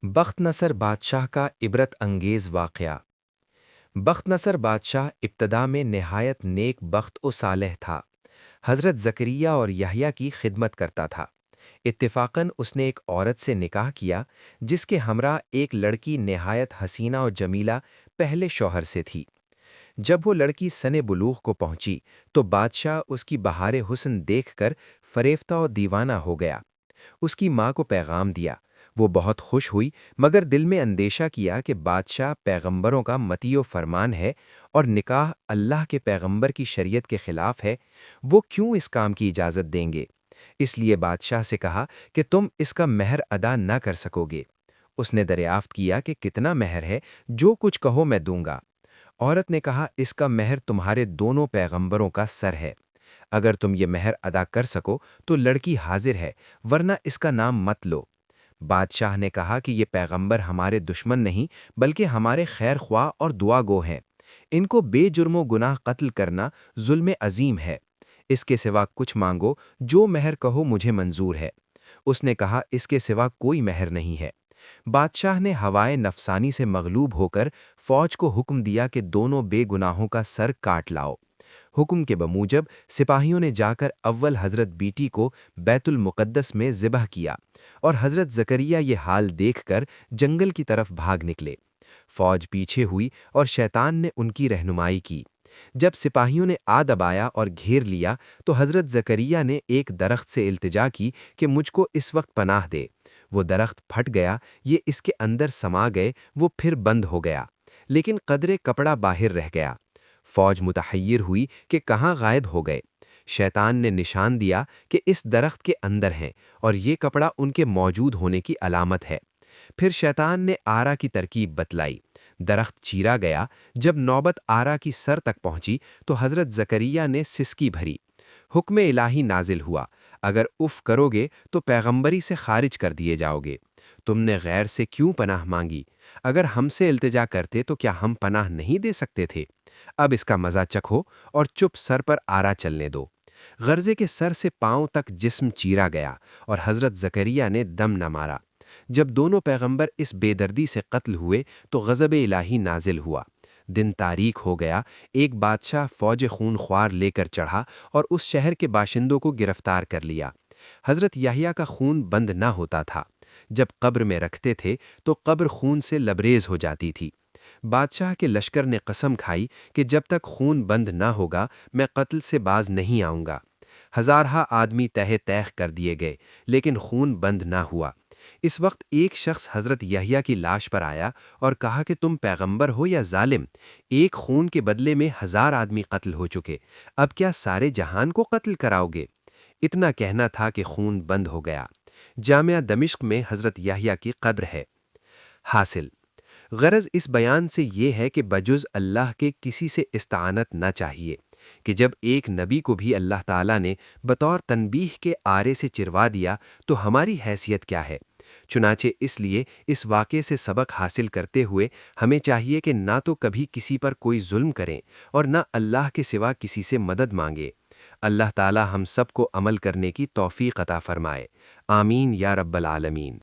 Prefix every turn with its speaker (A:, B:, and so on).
A: بخت نصر بادشاہ کا عبرت انگیز واقعہ۔ بخت نصر بادشاہ ابتدا میں نہایت نیک بخت و صالح تھا۔ حضرت زکریا اور یحییٰ کی خدمت کرتا تھا۔ اتفاقاً اس نے ایک عورت سے نکاح کیا جس کے ہمراہ ایک لڑکی نہایت حسینہ و جمیلہ پہلے شوہر سے تھی۔ جب وہ لڑکی سن بلوغ کو پہنچی تو بادشاہ اس کی بہار حسن دیکھ کر فریفتہ و دیوانہ ہو گیا۔ اس کی ماں کو پیغام دیا، وہ بہت خوش ہوئی مگر دل میں اندیشہ کیا کہ بادشاہ پیغمبروں کا مطیع و فرمان ہے اور نکاح اللہ کے پیغمبر کی شریعت کے خلاف ہے، وہ کیوں اس کام کی اجازت دیں گے؟ اس لیے بادشاہ سے کہا کہ تم اس کا مہر ادا نہ کر سکو گے۔ اس نے دریافت کیا کہ کتنا مہر ہے، جو کچھ کہو میں دوں گا۔ عورت نے کہا اس کا مہر تمہارے دونوں پیغمبروں کا سر ہے۔ اگر تم یہ مہر ادا کر سکو تو لڑکی حاضر ہے، ورنہ اس کا نام مت لو۔ بادشاہ نے کہا کہ یہ پیغمبر ہمارے دشمن نہیں بلکہ ہمارے خیر خواہ اور دعا گو ہیں۔ ان کو بے جرم و گناہ قتل کرنا ظلم عظیم ہے۔ اس کے سوا کچھ مانگو، جو مہر کہو مجھے منظور ہے۔ اس نے کہا اس کے سوا کوئی مہر نہیں ہے۔ بادشاہ نے ہوائے نفسانی سے مغلوب ہو کر فوج کو حکم دیا کہ دونوں بے گناہوں کا سر کاٹ لاؤ۔ حکم کے بموجب سپاہیوں نے جا کر اول حضرت بیٹی کو بیت المقدس میں ذبح کیا اور حضرت زکریا یہ حال دیکھ کر جنگل کی طرف بھاگ نکلے۔ فوج پیچھے ہوئی اور شیطان نے ان کی رہنمائی کی۔ جب سپاہیوں نے دبایا اور گھیر لیا تو حضرت زکریا نے ایک درخت سے التجا کی کہ مجھ کو اس وقت پناہ دے۔ وہ درخت پھٹ گیا، یہ اس کے اندر سما گئے، وہ پھر بند ہو گیا، لیکن قدرے کپڑا باہر رہ گیا۔ فوج متحیر ہوئی کہ کہاں غائب ہو گئے۔ شیطان نے نشان دیا کہ اس درخت کے اندر ہیں اور یہ کپڑا ان کے موجود ہونے کی علامت ہے۔ پھر شیطان نے آرا کی ترکیب بتلائی۔ درخت چیرا گیا۔ جب نوبت آرا کی سر تک پہنچی تو حضرت زکریا نے سسکی بھری۔ حکم الہی نازل ہوا، اگر اف کرو گے تو پیغمبری سے خارج کر دیے جاؤ گے۔ تم نے غیر سے کیوں پناہ مانگی؟ اگر ہم سے التجا کرتے تو کیا ہم پناہ نہیں دے سکتے تھے؟ اب اس کا مزہ چکھو اور چپ سر پر آرا چلنے دو۔ غرضے کے سر سے پاؤں تک جسم چیرا گیا اور حضرت زکریا نے دم نہ مارا۔ جب دونوں پیغمبر اس بے دردی سے قتل ہوئے تو غضب الہی نازل ہوا۔ دن تاریک ہو گیا۔ ایک بادشاہ فوج خون خوار لے کر چڑھا اور اس شہر کے باشندوں کو گرفتار کر لیا۔ حضرت یحییٰ کا خون بند نہ ہوتا تھا۔ جب قبر میں رکھتے تھے تو قبر خون سے لبریز ہو جاتی تھی۔ بادشاہ کے لشکر نے قسم کھائی کہ جب تک خون بند نہ ہوگا میں قتل سے باز نہیں آؤں گا۔ ہزارہا آدمی تہہ تیغ کر دیے گئے لیکن خون بند نہ ہوا۔ اس وقت ایک شخص حضرت یحییٰ کی لاش پر آیا اور کہا کہ تم پیغمبر ہو یا ظالم؟ ایک خون کے بدلے میں 1000 آدمی قتل ہو چکے، اب کیا سارے جہان کو قتل کراؤ گے؟ اتنا کہنا تھا کہ خون بند ہو گیا۔ جامعہ دمشق میں حضرت یحییٰ کی قبر ہے۔ حاصل غرض اس بیان سے یہ ہے کہ بجز اللہ کے کسی سے استعانت نہ چاہیے، کہ جب ایک نبی کو بھی اللہ تعالیٰ نے بطور تنبیہ کے آرے سے چروا دیا تو ہماری حیثیت کیا ہے؟ چنانچہ اس لیے اس واقعے سے سبق حاصل کرتے ہوئے ہمیں چاہیے کہ نہ تو کبھی کسی پر کوئی ظلم کریں اور نہ اللہ کے سوا کسی سے مدد مانگے۔ اللہ تعالیٰ ہم سب کو عمل کرنے کی توفیق عطا فرمائے۔ آمین یا رب العالمین۔